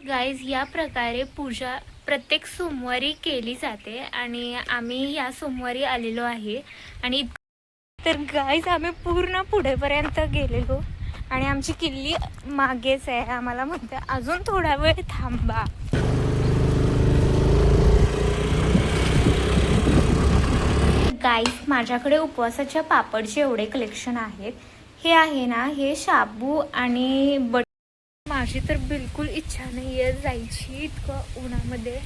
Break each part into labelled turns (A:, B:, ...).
A: Guys या प्रकारे पूजा प्रत्येक सोमवारी केली जाते आणि आम्ही या सोमवारी आलेलो आहे आणि तर गाईज आम्ही पूर्ण पुढेपर्यंत गेलेलो आणि आमची किल्ली मागेच आहे. आम्हाला म्हणते अजून थोडा वेळ थांबा. गाईज माझ्याकडे उपवासाच्या पापडचे एवढे कलेक्शन आहेत. हे आहे ना, हे शाबू आणि माझी तर बिलकुल इच्छा नाही आहे जायची इतकं उन्हामध्ये.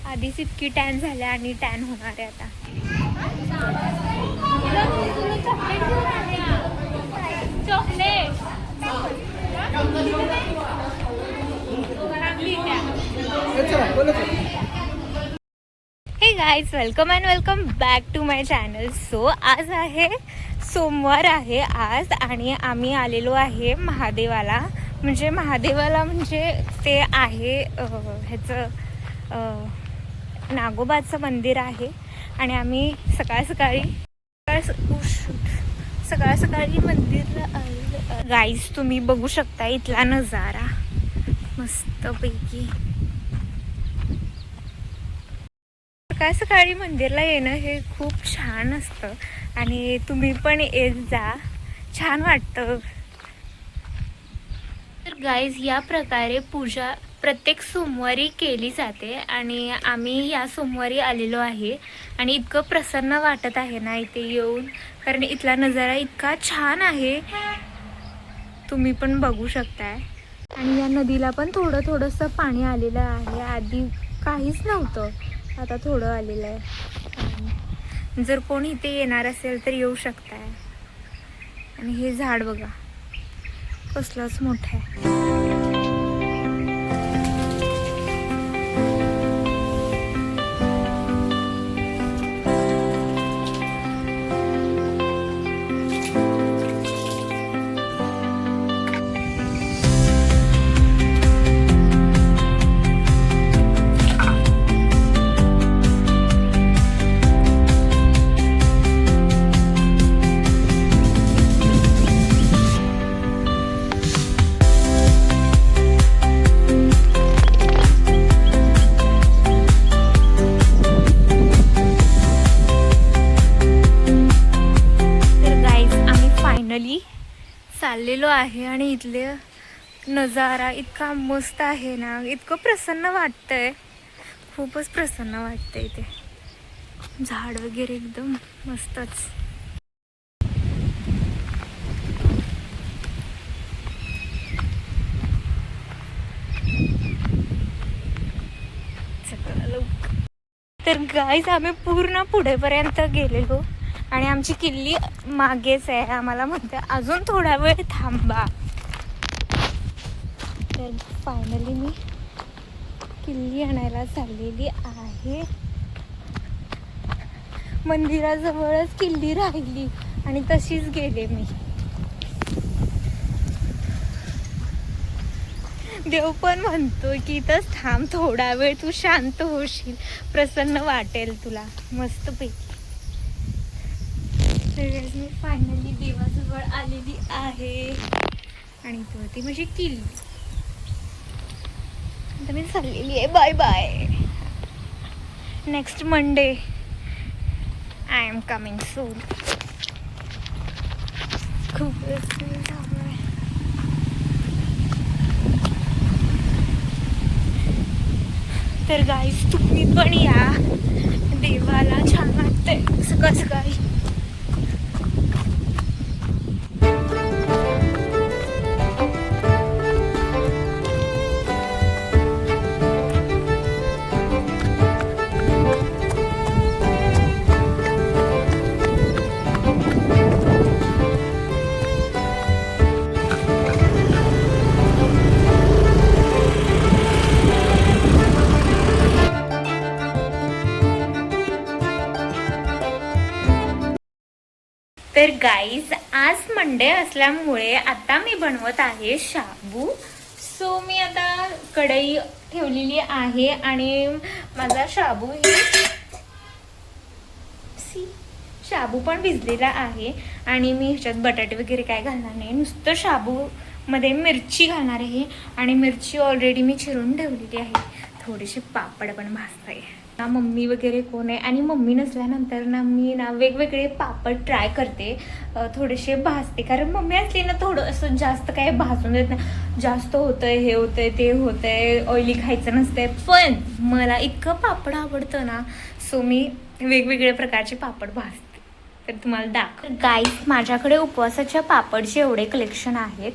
A: आधीच इतकी टॅन झाल्या आणि टॅन होणार आहे आता. हे guys, welcome and welcome back to my channel. So आज आहे सोमवार आहे आज आणि आम्ही आलेलो आहे महादेवाला. म्हणजे ते आहे ह्याचं नागोबाचं मंदिर आहे आणि आम्ही सकाळ सकाळी मंदिरला आलेलो. गाईज तुम्ही बघू शकता इथला नजारा मस्तपैकी. सकाळी मंदिरला येणं हे खूप छान असतं आणि तुम्ही पण येत जा, छान वाटतं. तर गाईज या प्रकारे पूजा प्रत्येक सोमवारी केली जाते आणि आम्ही या सोमवारी आलेलो आहे आणि इतकं प्रसन्न वाटत आहे ना इथे येऊन, कारण इथला नजारा इतका छान आहे, तुम्ही पण बघू शकताय. आणि या नदीला पण थोडंसं पाणी आलेलं आहे. आधी काहीच नव्हतं, आता थोडं आलेलं आहे. जर कोण इथे येणार असेल तर येऊ शकताय. आणि हे झाड बघा कसलंच मोठं आहे. चाललेलो आहे आणि इथले नजारा इतका मस्त आहे ना, इतकं प्रसन्न वाटतंय, खूपच प्रसन्न वाटतंय. इथे झाड वगैरे एकदम मस्तच. तर गाईज आम्ही पूर्ण पुढेपर्यंत गेलेलो आणि आमची किल्ली मागेच आहे. आम्हाला म्हणते अजून थोडा वेळ थांबा. तर फायनली मी किल्ली आणायला चाललेली आहे. मंदिराजवळच किल्ली राहिली आणि तशीच गेले मी. देव पण म्हणतो की इथंच थांब थोडा वेळ, तू शांत होशील, प्रसन्न वाटेल तुला मस्तपैकी. मी फायनली देवाजवळ आलेली आहे आणि ती म्हणजे किल्ली. आता मी चाललेली आहे. Bye bye. Next Monday I am coming soon. खूप तर गाईस तुम्ही पण या, देवाला छान वाटतंय सकाळी. तर गाईज आज मंडे असल्यामुळे आता मी बनवत आहे शाबू. सो मी आता कढई ठेवलेली आहे आणि माझा शाबू पण भिजलेला आहे आणि मी ह्याच्यात बटाटे वगैरे काय घालणार नाही, नुसतं शाबू मध्ये मिरची घालणार आहे आणि मिरची ऑलरेडी मी चिरून ठेवलेली आहे. थोडेसे पापड पण भाजते ना. मम्मी वगैरे कोण आहे आणि मम्मी नसल्यानंतर ना मी ना वेगवेगळे पापड ट्राय करते, थोडेसे भाजते. कारण मम्मी असली ना थोडं असं जास्त काय भाजून देत नाही. जास्त होतंय, हे होतंय, ते होतंय, ऑइली खायचं नसतंय. पण मला इतकं पापड आवडतं ना, सो मी वेगवेगळ्या प्रकारचे पापड भाजते. तर तुम्हाला दाखव गाईस, माझ्याकडे उपवासाच्या पापडचे एवढे कलेक्शन आहेत.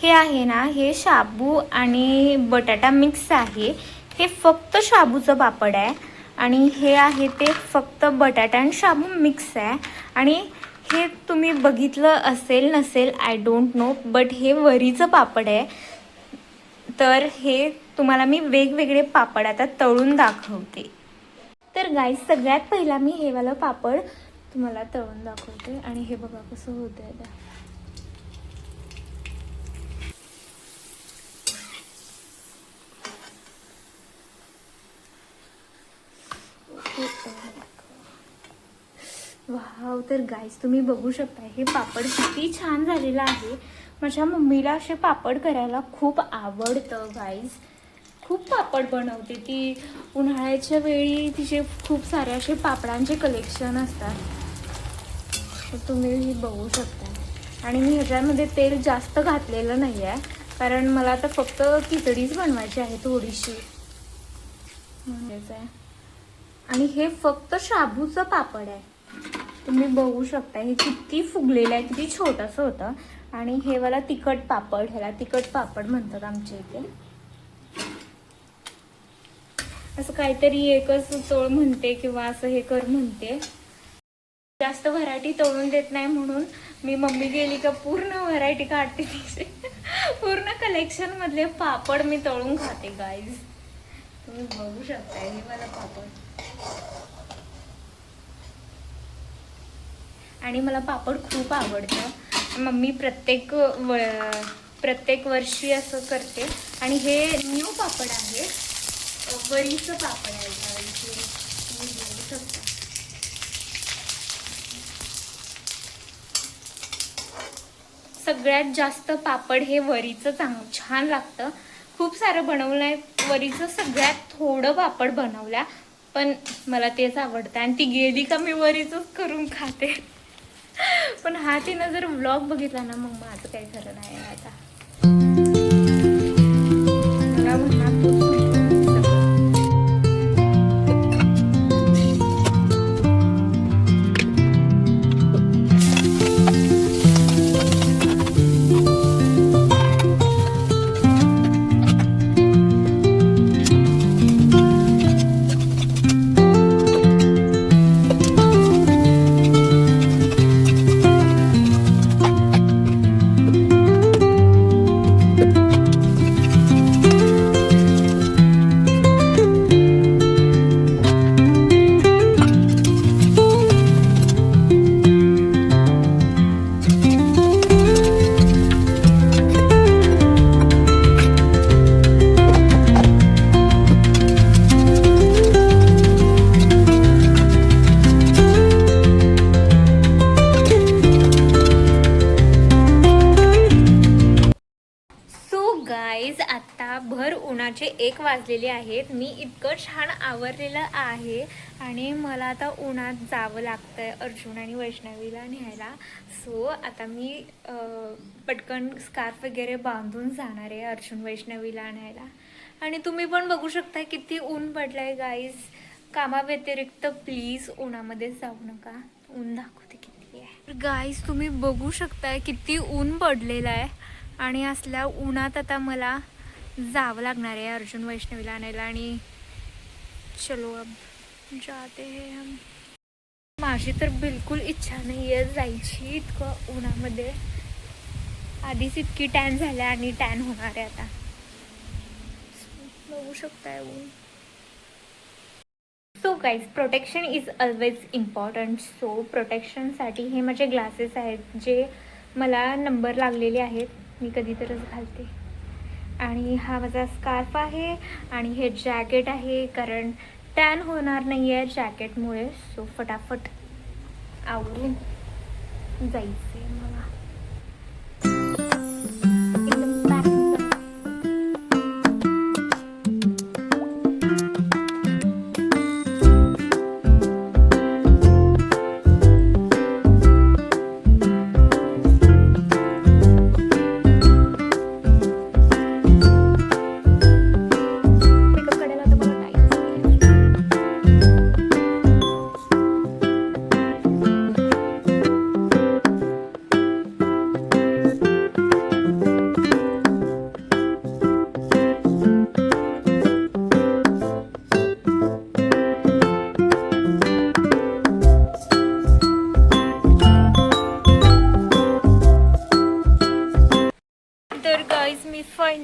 A: हे आहे ना, हे शाबू आणि बटाटा मिक्स आहे. हे फक्त शाबूचं पापड आहे आणि हे आहे ते फक्त बटाटा आणि शाबू मिक्स आहे. आणि हे तुम्ही बघितलं असेल नसेल, आय डोंट नो, बट हे वरीचं पापड आहे. तर हे तुम्हाला मी वेगवेगळे पापड आता तळून दाखवते. तर गाईस, सगळ्यात पहिला मी हे वाला पापड तुम्हाला तळून दाखवते आणि हे बघा कसं होतंय आता. वाव. तर गाईस, तुम्ही बघू शकता हे पापड किती छान झालेलं आहे. माझ्या मम्मीला असे पापड करायला खूप आवडतं गाईस. खूप पापड बनवते ती. उन्हाळ्याच्या वेळी तिचे खूप सारे असे पापडांचे कलेक्शन असतात. तर तुम्ही ही बघू शकता. आणि मी ह्याच्यामध्ये तेल जास्त घातलेलं नाही आहे, कारण मला आता फक्त खिचडीच बनवायची आहे थोडीशी आहे. आणि हे फक्त शाबूचं पापड आहे. तुम्ही बघू शकता हे किती फुगलेलं आहे, किती छोटंसं होतं. आणि हे वाला तिखट पापड, ह्याला तिखट पापड म्हणतात आमच्या इथे. असं काहीतरी एकच तळ म्हणते किंवा असं हे कर म्हणते. जास्त व्हरायटी तळून देत नाही म्हणून मी मम्मी गेली का पूर्ण व्हरायटी काढते तिचे. पूर्ण कलेक्शन मधले पापड मी तळून खाते गाईज. तुम्ही बघू शकता हे मला पापड. आणि मला पापड खूप आवडतं. मम्मी प्रत्येक वर्षी असं करते. आणि हे न्यू पापड आहे, वरीचं पापड आहे गाईज. तुम्ही बघू शकता. सगळ्यात जास्त पापड हे वरीचं छान लागतं. खूप सारं बनवलं आहे वरीचं, सगळ्यात थोडं पापड बनवल्या, पण मला तेच आवडतं. आणि ती गेली का मी वरीचंच करून खाते. पण हा तिनं जर व्लॉग बघितला ना, मग माझं काही खरं नाही आता. आता भर उन्हाचे 1 वाजलेले आहेत. मी इतकं छान आवरलेलं आहे आणि मला आता उन्हात जावं लागतंय अर्जुन आणि वैष्णवीला न्यायला. सो आता मी पटकन स्कार्फ वगैरे बांधून जाणार आहे अर्जुन वैष्णवीला आणायला. आणि तुम्ही पण बघू शकता किती ऊन पडलंय गाईज. कामाव्यतिरिक्त प्लीज उन्हामध्ये जाऊ नका. ऊन दाखवते किती आहे गाईज. तुम्ही बघू शकताय किती ऊन पडलेलं आहे. आणि असल्या उन्हात आता मला जावं लागणार आहे अर्जुन वैष्णवीला आणायला. आणि चलो अब जाते हैं हम. माझी तर बिलकुल इच्छा नाही आहे जायची इतकं उन्हामध्ये. आधीच इतकी टॅन झाल्या आणि टॅन होणार आहे आता. बघू शकताय ऊन. So guys, protection is always important. So प्रोटेक्शनसाठी हे माझे ग्लासेस आहेत जे मला नंबर लागलेले आहेत. मी कधीतरच घालते. आणि हा माझा स्कार्फ आहे आणि हे जॅकेट आहे, कारण टॅन होणार नाही आहे जॅकेटमुळे. सो फटाफट आवरून जायचं आहे मला. एकदम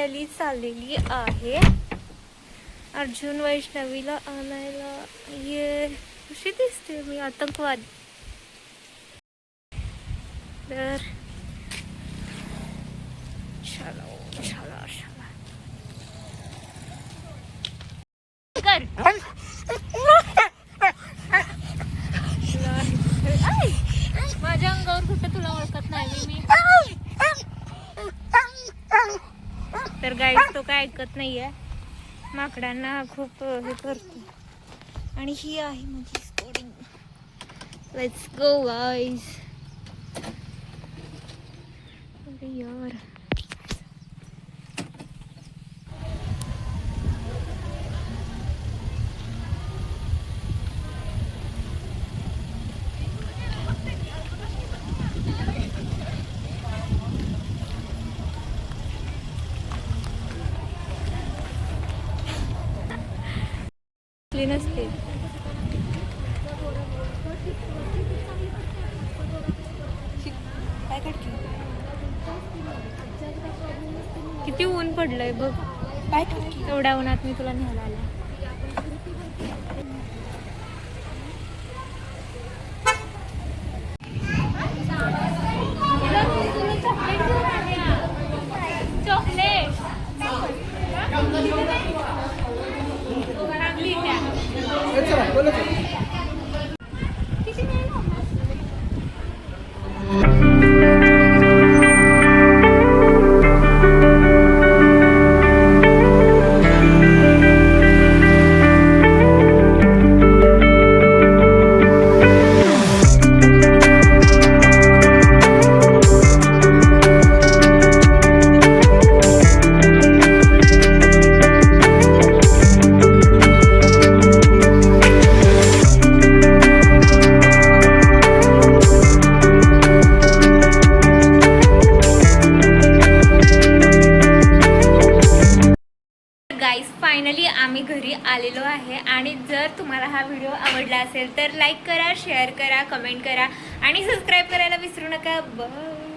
A: फायनली चाललेली आहे अर्जुन वैष्णवीला आणायला. ये कशी दिसते मी आतंकवादी. तर चलो चला चला कर. माझ्या अंगावर कुठं तुला ओळखत नाही मी. तर गाईस तो काय ऐकत नाहीये. माकडांना खूप हे करतो. आणि ही आहे माझी स्टोरी. लेट्स गो गाईस. अरे यार नसते. किती ऊन पडलंय बघ. एवढ्या उन्हात मी तुला न्यायला आला. चॉकलेट फायनली आम्ही घरी आलेलो आहे. आणि जर तुम्हाला हा व्हिडिओ आवडला असेल तर लाईक करा, शेअर करा, कमेंट करा आणि सबस्क्राईब करायला विसरू नका. बाय.